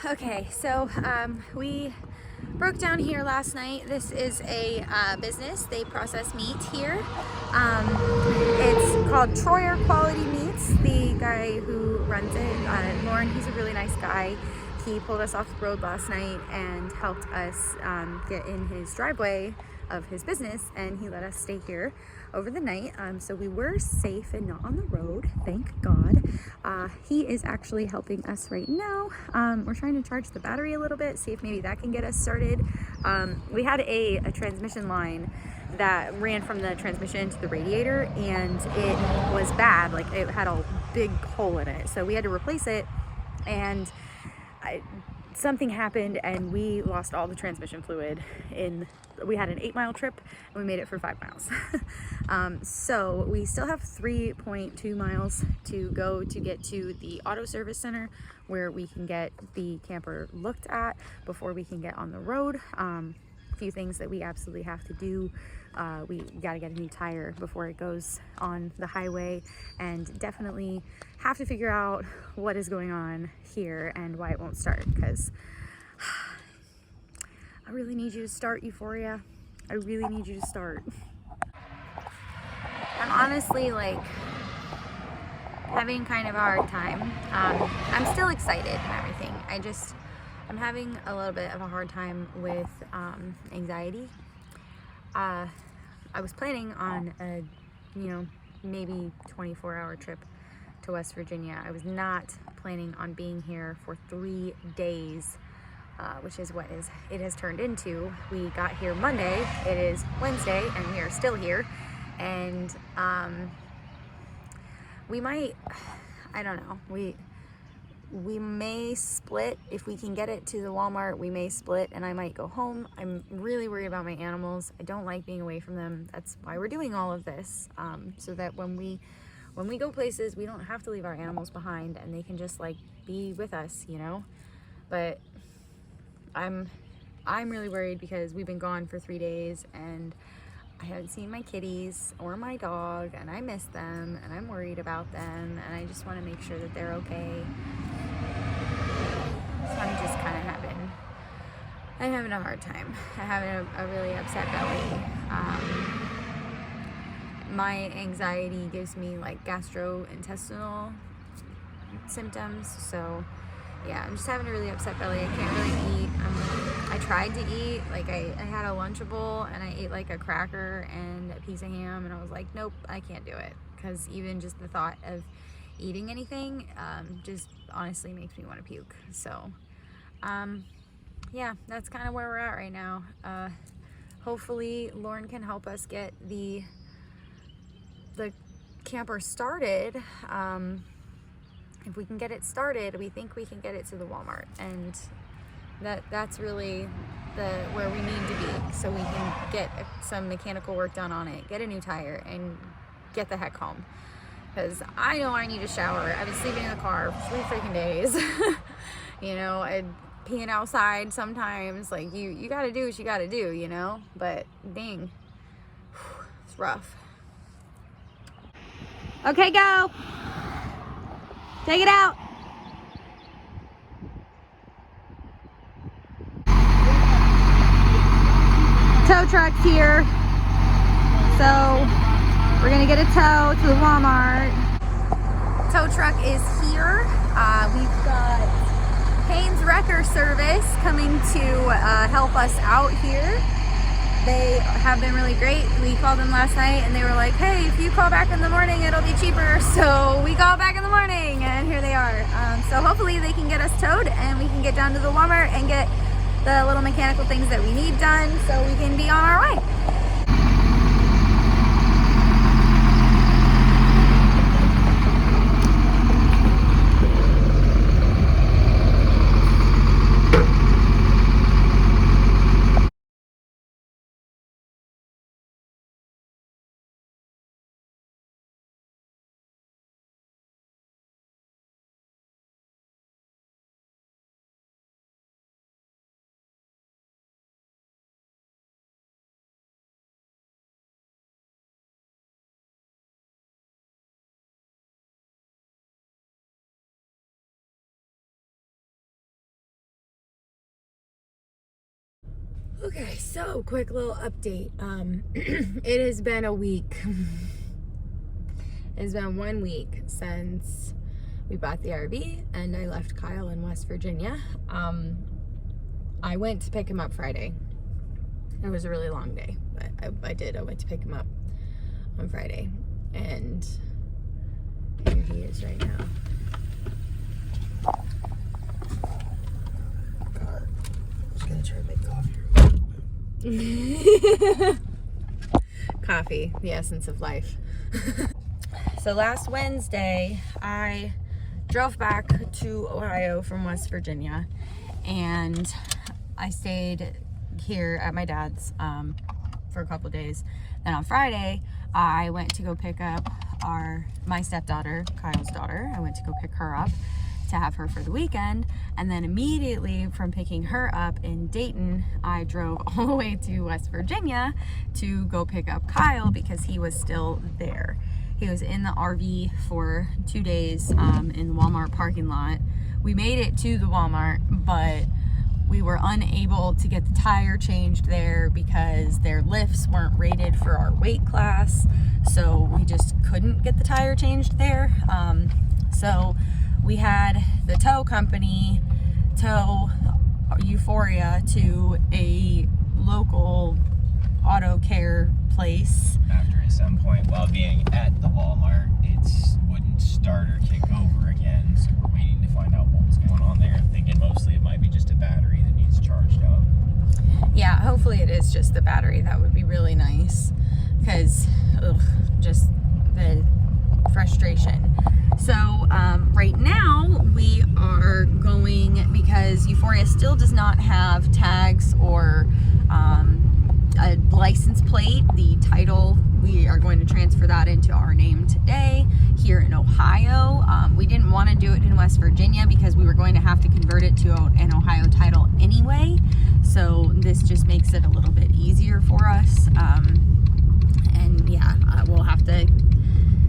Okay, so we broke down here last night. This is a business. They process meat here. It's called Troyer Quality Meats. The guy who runs it, Lauren, he's a really nice guy. He pulled us off the road last night and helped us get in his driveway of his business, and he let us stay here over the night. So we were safe and not on the road, thank God. He is actually helping us right now. We're trying to charge the battery a little bit, see if maybe that can get us started. We had a transmission line that ran from the transmission to the radiator, and it was bad. Like, it had a big hole in it, so we had to replace it, and something happened and we lost all the transmission fluid. We had an 8-mile trip and we made it for 5 miles. So we still have 3.2 miles to go to get to the auto service center where we can get the camper looked at before we can get on the road. A few things that we absolutely have to do. We gotta get a new tire before it goes on the highway, and definitely have to figure out what is going on here and why it won't start, because I really need you to start, Euphoria. I really need you to start. I'm honestly like having kind of a hard time. I'm still excited and everything. I'm having a little bit of a hard time with anxiety. I was planning on a, maybe 24-hour trip to West Virginia. I was not planning on being here for 3 days, which is what it has turned into. We got here Monday, it is Wednesday, and we are still here. And we might, I don't know, we may split. If we can get it to the Walmart, we may split and I might go home. I'm really worried about my animals. I don't like being away from them. That's why we're doing all of this, so that when we go places, we don't have to leave our animals behind and they can just like be with us, But I'm really worried because we've been gone for 3 days and I haven't seen my kitties or my dog, and I miss them and I'm worried about them, and I just want to make sure that they're okay. So I'm just kind of having a hard time. I'm having a really upset belly. My anxiety gives me like gastrointestinal symptoms, so yeah, I'm just having a really upset belly. I can't really eat. I tried to eat, like I had a Lunchable and I ate like a cracker and a piece of ham, and I was like, nope, I can't do it, because even just the thought of eating anything just honestly makes me want to puke. So yeah, that's kind of where we're at right now. Hopefully Lauren can help us get the camper started. If we can get it started, we think we can get it to the Walmart, and that's really where we need to be, so we can get some mechanical work done on it, get a new tire, and get the heck home. Because I know I need a shower. I've been sleeping in the car for 3 freaking days. And peeing outside sometimes. Like, you gotta do what you gotta do, But dang, it's rough. Okay, go. Take it out. Tow truck's here. So we're gonna get a tow to the Walmart. Tow truck is here. We've got Haynes Wrecker Service coming to help us out here. They have been really great. We called them last night and they were like, hey, if you call back in the morning, it'll be cheaper. So we called back in the morning and here they are. So hopefully they can get us towed and we can get down to the Walmart and get the little mechanical things that we need done so we can be on our way. Okay, so quick little update. It has been a week. It's been 1 week since we bought the RV and I left Kyle in West Virginia. I went to pick him up Friday. It was a really long day, but I went to pick him up on Friday, and here he is right now. God, I was gonna try to make coffee. Coffee, the essence of life. So last Wednesday, I drove back to Ohio from West Virginia, and I stayed here at my dad's for a couple days. Then on Friday, I went to go pick up my stepdaughter, Kyle's daughter. I went to go pick her up to have her for the weekend, and then immediately from picking her up in Dayton, I drove all the way to West Virginia to go pick up Kyle because he was still there. He was in the RV for 2 days in the Walmart parking lot. We made it to the Walmart, but we were unable to get the tire changed there because their lifts weren't rated for our weight class. So we just couldn't get the tire changed there. So we had the tow company tow Euphoria to a local auto care place. After at some point, while being at the Walmart, it wouldn't start or kick over again. So we're waiting to find out what was going on there. Thinking mostly it might be just a battery that needs charged up. Yeah, hopefully it is just the battery. That would be really nice, because just the frustration. So right now we are going, because Euphoria still does not have tags or a license plate. The title, we are going to transfer that into our name today here in Ohio. We didn't want to do it in West Virginia because we were going to have to convert it to an Ohio title anyway. So this just makes it a little bit easier for us. And yeah, we'll have to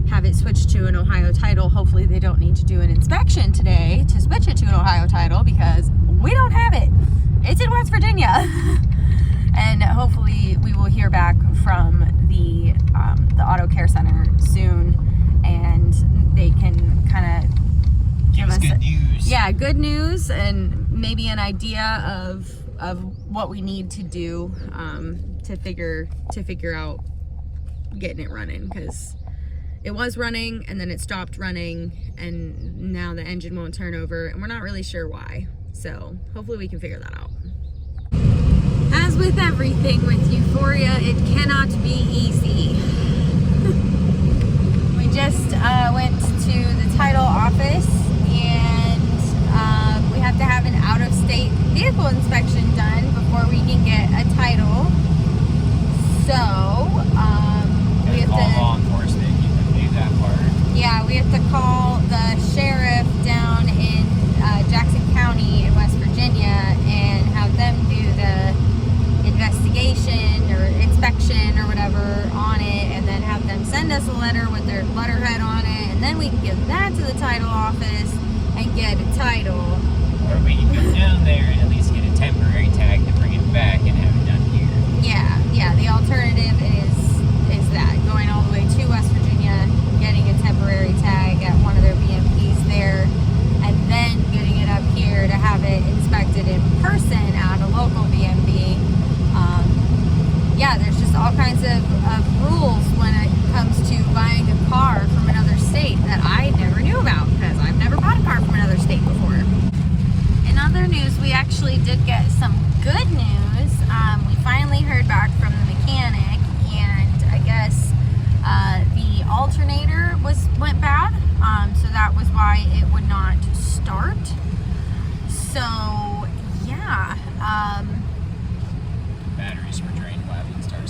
have it switched to an Ohio title. Hopefully they don't need to do an inspection today to switch it to an Ohio title, because we don't have it. It's in West Virginia. And hopefully we will hear back from the auto care center soon, and they can kind of give us good news. Yeah, good news, and maybe an idea of what we need to do to figure out getting it running, because it was running and then it stopped running, and now the engine won't turn over, and we're not really sure why. So hopefully we can figure that out. As with everything with Euphoria, it cannot be easy. We just went to the title office, and we have to have an out-of-state vehicle inspection done before we can get a title. So we have to call law enforcement. You can do that part. Yeah, we have to call the sheriff down in Jackson County in West Virginia and have them do the investigation or inspection or whatever on it, and then have them send us a letter with their letterhead on it, and then we can give that to the title office and get a title. Or we can go down there and at least get a temporary tag to bring it back and have it done here. Yeah, the alternative is that, going all the way to West Virginia, getting a temporary tag at one of their BMPs there, and then getting it up here to have it inspected in person at a local BMP. Yeah, there's just all kinds of rules when it comes to buying a car from another state that I never knew about, because I've never bought a car from another state before. In other news, we actually did get some good news. We finally heard back from the mechanic, and I guess the alternator went bad, so that was why it would not start. So yeah, batteries were drained. We'll have to start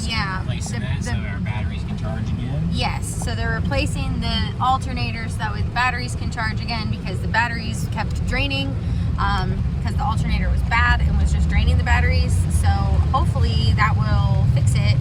replacing that so our batteries can charge again. Yes, so they're replacing the alternators so that way the batteries can charge again, because the batteries kept draining because the alternator was bad and was just draining the batteries. So hopefully that will fix it,